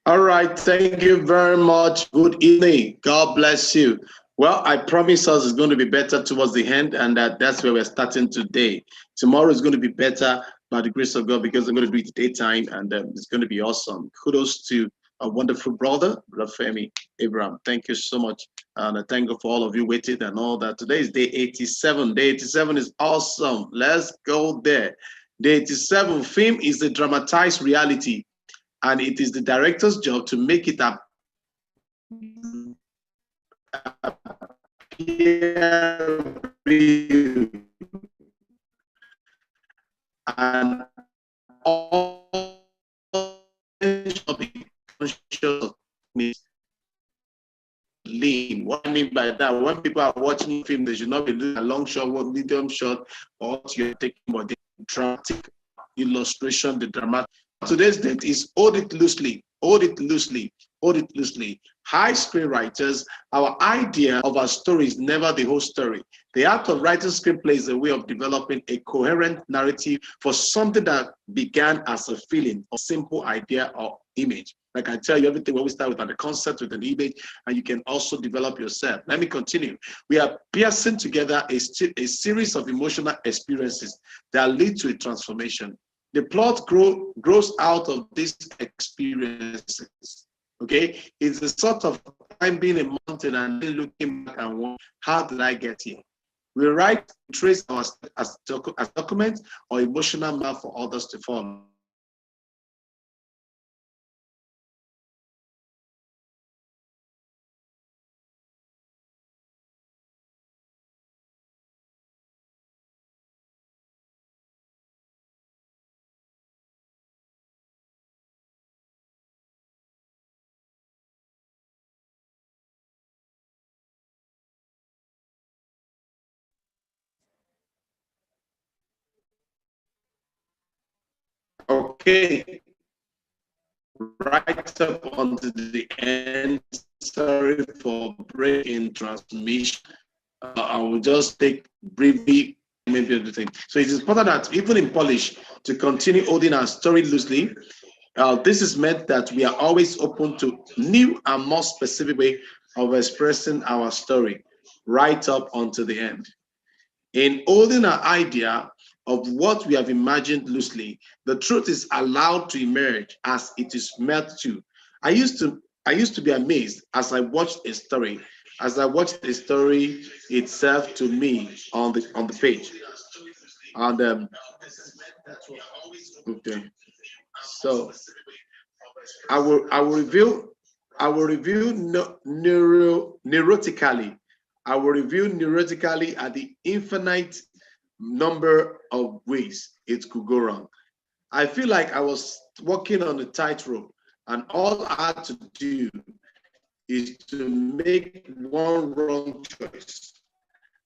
All right, thank you very much. Good evening. God bless you. Well, I promise us it's going to be better towards the end, and that's where we're starting today. Tomorrow is going to be better by the grace of God because I'm going to do it daytime, and it's going to be awesome. Kudos to a wonderful brother, Brother Femi Abraham. Thank you so much. And I thank God for all of you waiting and all that. Today is day 87. Day 87 is awesome. Let's go there. Day 87 film is a dramatized reality, and it is the director's job to make it appear real and all conscious lean. What I mean by that, when people are watching film, they should not be doing a long shot, or medium shot, or you're taking but the dramatic illustration, the dramatic. Today's date is hold it loosely, hold it loosely, hold it loosely. High screenwriters, our idea of our story is never the whole story. The art of writing screenplay is a way of developing a coherent narrative for something that began as a feeling, a simple idea or image. Like I tell you, everything we always start with the concept, with an image, and you can also develop yourself. Let me continue. We are piecing together a series of emotional experiences that lead to a transformation. The plot grows out of these experiences. Okay, it's a sort of time being a mountain and then looking back and wondering, how did I get here? We write, trace our as documents or emotional map for others to follow. Okay, right up onto the end. Sorry for breaking transmission. I will just take briefly maybe everything. So it is important that even in Polish, to continue holding our story loosely, this is meant that we are always open to new and more specific way of expressing our story, right up onto the end. In holding an idea of what we have imagined loosely, the truth is allowed to emerge as it is meant to. I used to be amazed as I watched a story itself to me on the page. And okay, so I will review neurotically. I will review neurotically at the infinite number of ways it could go wrong. I feel like I was walking on a tightrope, and all I had to do is to make one wrong choice,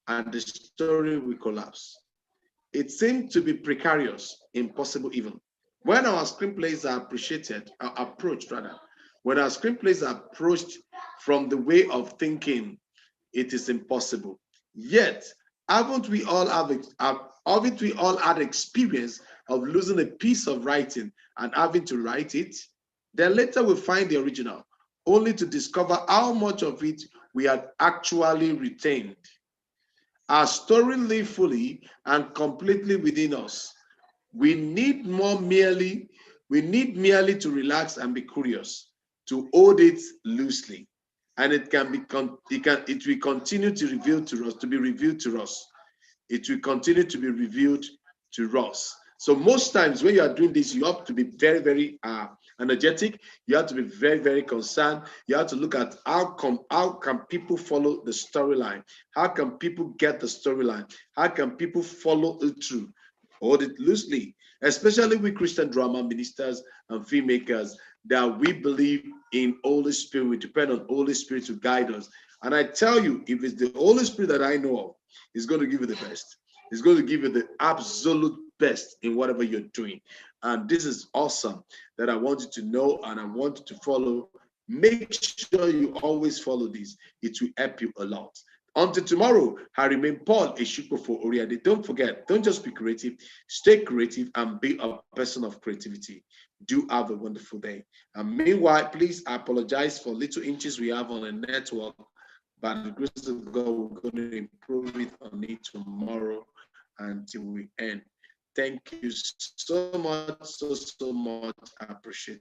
and the story will collapse. It seemed to be precarious, impossible even. When our screenplays are approached rather, when our screenplays are approached from the way of thinking, it is impossible. Yet, haven't we all had experience of losing a piece of writing and having to write it? Then later we find the original, only to discover how much of it we had actually retained. Our story lives fully and completely within us. We need more merely, we need merely to relax and be curious, to hold it loosely. And it will continue to reveal to us, to be revealed to us. It will continue to be revealed to us. So most times when you are doing this, you have to be very, very energetic. You have to be very, very concerned. You have to look at how can people follow the storyline? How can people get the storyline? How can people follow it through? Hold it loosely, especially with Christian drama ministers and filmmakers, that we believe in Holy Spirit. We depend on Holy Spirit to guide us. And I tell you, if it's the Holy Spirit that I know of, He's going to give you the best. He's going to give you the absolute best in whatever you're doing. And this is awesome that I want you to know and I want you to follow. Make sure you always follow this. It will help you a lot. Until tomorrow, I remain Paul-Esupofo Oriade. Don't forget, don't just be creative, stay creative and be a person of creativity. Do have a wonderful day. And meanwhile, please, I apologize for little inches we have on the network, but the grace of God, we're going to improve it on it tomorrow until we end. Thank you so much, so much. I appreciate